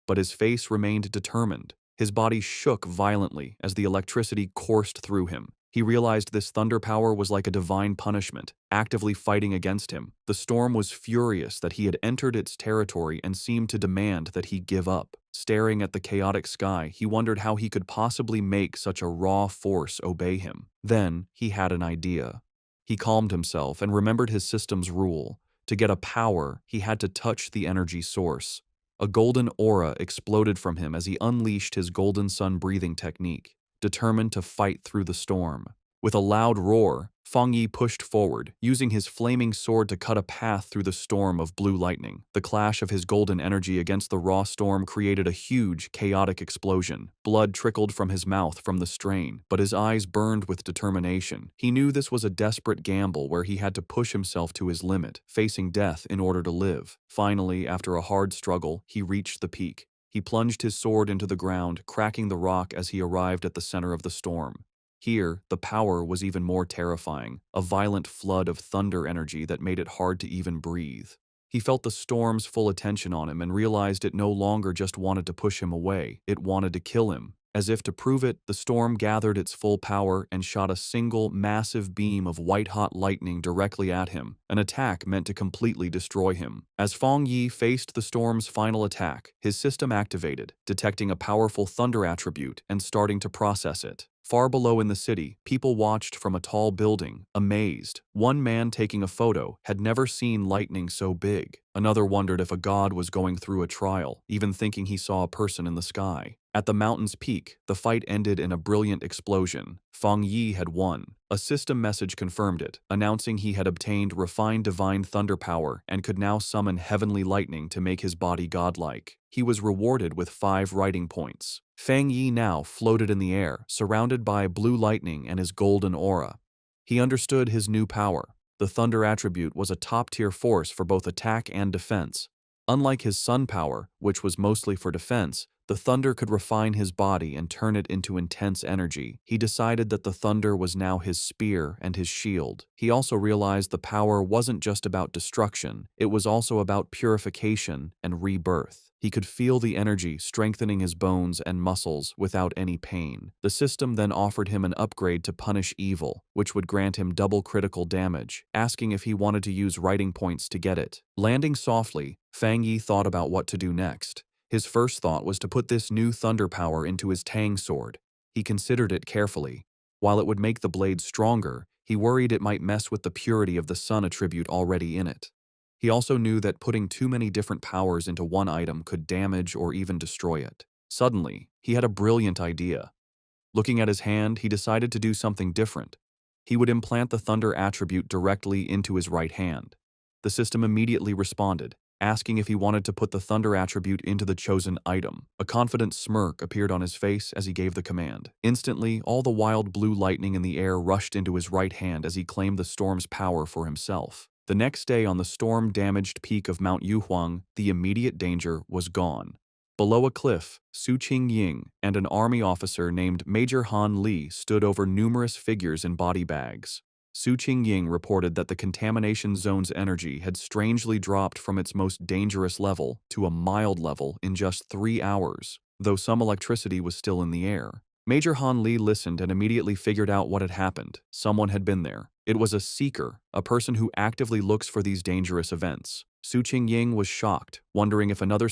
but his face remained determined. His body shook violently as the electricity coursed through him. He realized this thunder power was like a divine punishment, actively fighting against him. The storm was furious that he had entered its territory and seemed to demand that he give up. Staring at the chaotic sky, he wondered how he could possibly make such a raw force obey him. Then he had an idea. He calmed himself and remembered his system's rule. To get a power, he had to touch the energy source. A golden aura exploded from him as he unleashed his golden sun breathing technique, determined to fight through the storm. With a loud roar, Feng Yi pushed forward, using his flaming sword to cut a path through the storm of blue lightning. The clash of his golden energy against the raw storm created a huge, chaotic explosion. Blood trickled from his mouth from the strain, but his eyes burned with determination. He knew this was a desperate gamble where he had to push himself to his limit, facing death in order to live. Finally, after a hard struggle, he reached the peak. He plunged his sword into the ground, cracking the rock as he arrived at the center of the storm. Here, the power was even more terrifying, a violent flood of thunder energy that made it hard to even breathe. He felt the storm's full attention on him and realized it no longer just wanted to push him away, it wanted to kill him. As if to prove it, the storm gathered its full power and shot a single, massive beam of white-hot lightning directly at him, an attack meant to completely destroy him. As Feng Yi faced the storm's final attack, his system activated, detecting a powerful thunder attribute and starting to process it. Far below in the city, people watched from a tall building, amazed. One man taking a photo had never seen lightning so big. Another wondered if a god was going through a trial, even thinking he saw a person in the sky. At the mountain's peak, the fight ended in a brilliant explosion. Feng Yi had won. A system message confirmed it, announcing he had obtained refined divine thunder power and could now summon heavenly lightning to make his body godlike. He was rewarded with 5 writing points. Feng Yi now floated in the air, surrounded by blue lightning and his golden aura. He understood his new power. The thunder attribute was a top-tier force for both attack and defense. Unlike his sun power, which was mostly for defense, the thunder could refine his body and turn it into intense energy. He decided that the thunder was now his spear and his shield. He also realized the power wasn't just about destruction, it was also about purification and rebirth. He could feel the energy strengthening his bones and muscles without any pain. The system then offered him an upgrade to punish evil, which would grant him double critical damage, asking if he wanted to use writing points to get it. Landing softly, Feng Yi thought about what to do next. His first thought was to put this new thunder power into his Tang sword. He considered it carefully. While it would make the blade stronger, he worried it might mess with the purity of the sun attribute already in it. He also knew that putting too many different powers into one item could damage or even destroy it. Suddenly, he had a brilliant idea. Looking at his hand, he decided to do something different. He would implant the thunder attribute directly into his right hand. The system immediately responded, asking if he wanted to put the thunder attribute into the chosen item. A confident smirk appeared on his face as he gave the command. Instantly, all the wild blue lightning in the air rushed into his right hand as he claimed the storm's power for himself. The next day on the storm-damaged peak of Mount Yuhuang, the immediate danger was gone. Below a cliff, Su Qingying and an army officer named Major Han Li stood over numerous figures in body bags. Su Qingying reported that the contamination zone's energy had strangely dropped from its most dangerous level to a mild level in just 3 hours, though some electricity was still in the air. Major Han Li listened and immediately figured out what had happened. Someone had been there. It was a seeker, a person who actively looks for these dangerous events. Su Qingying was shocked, wondering if another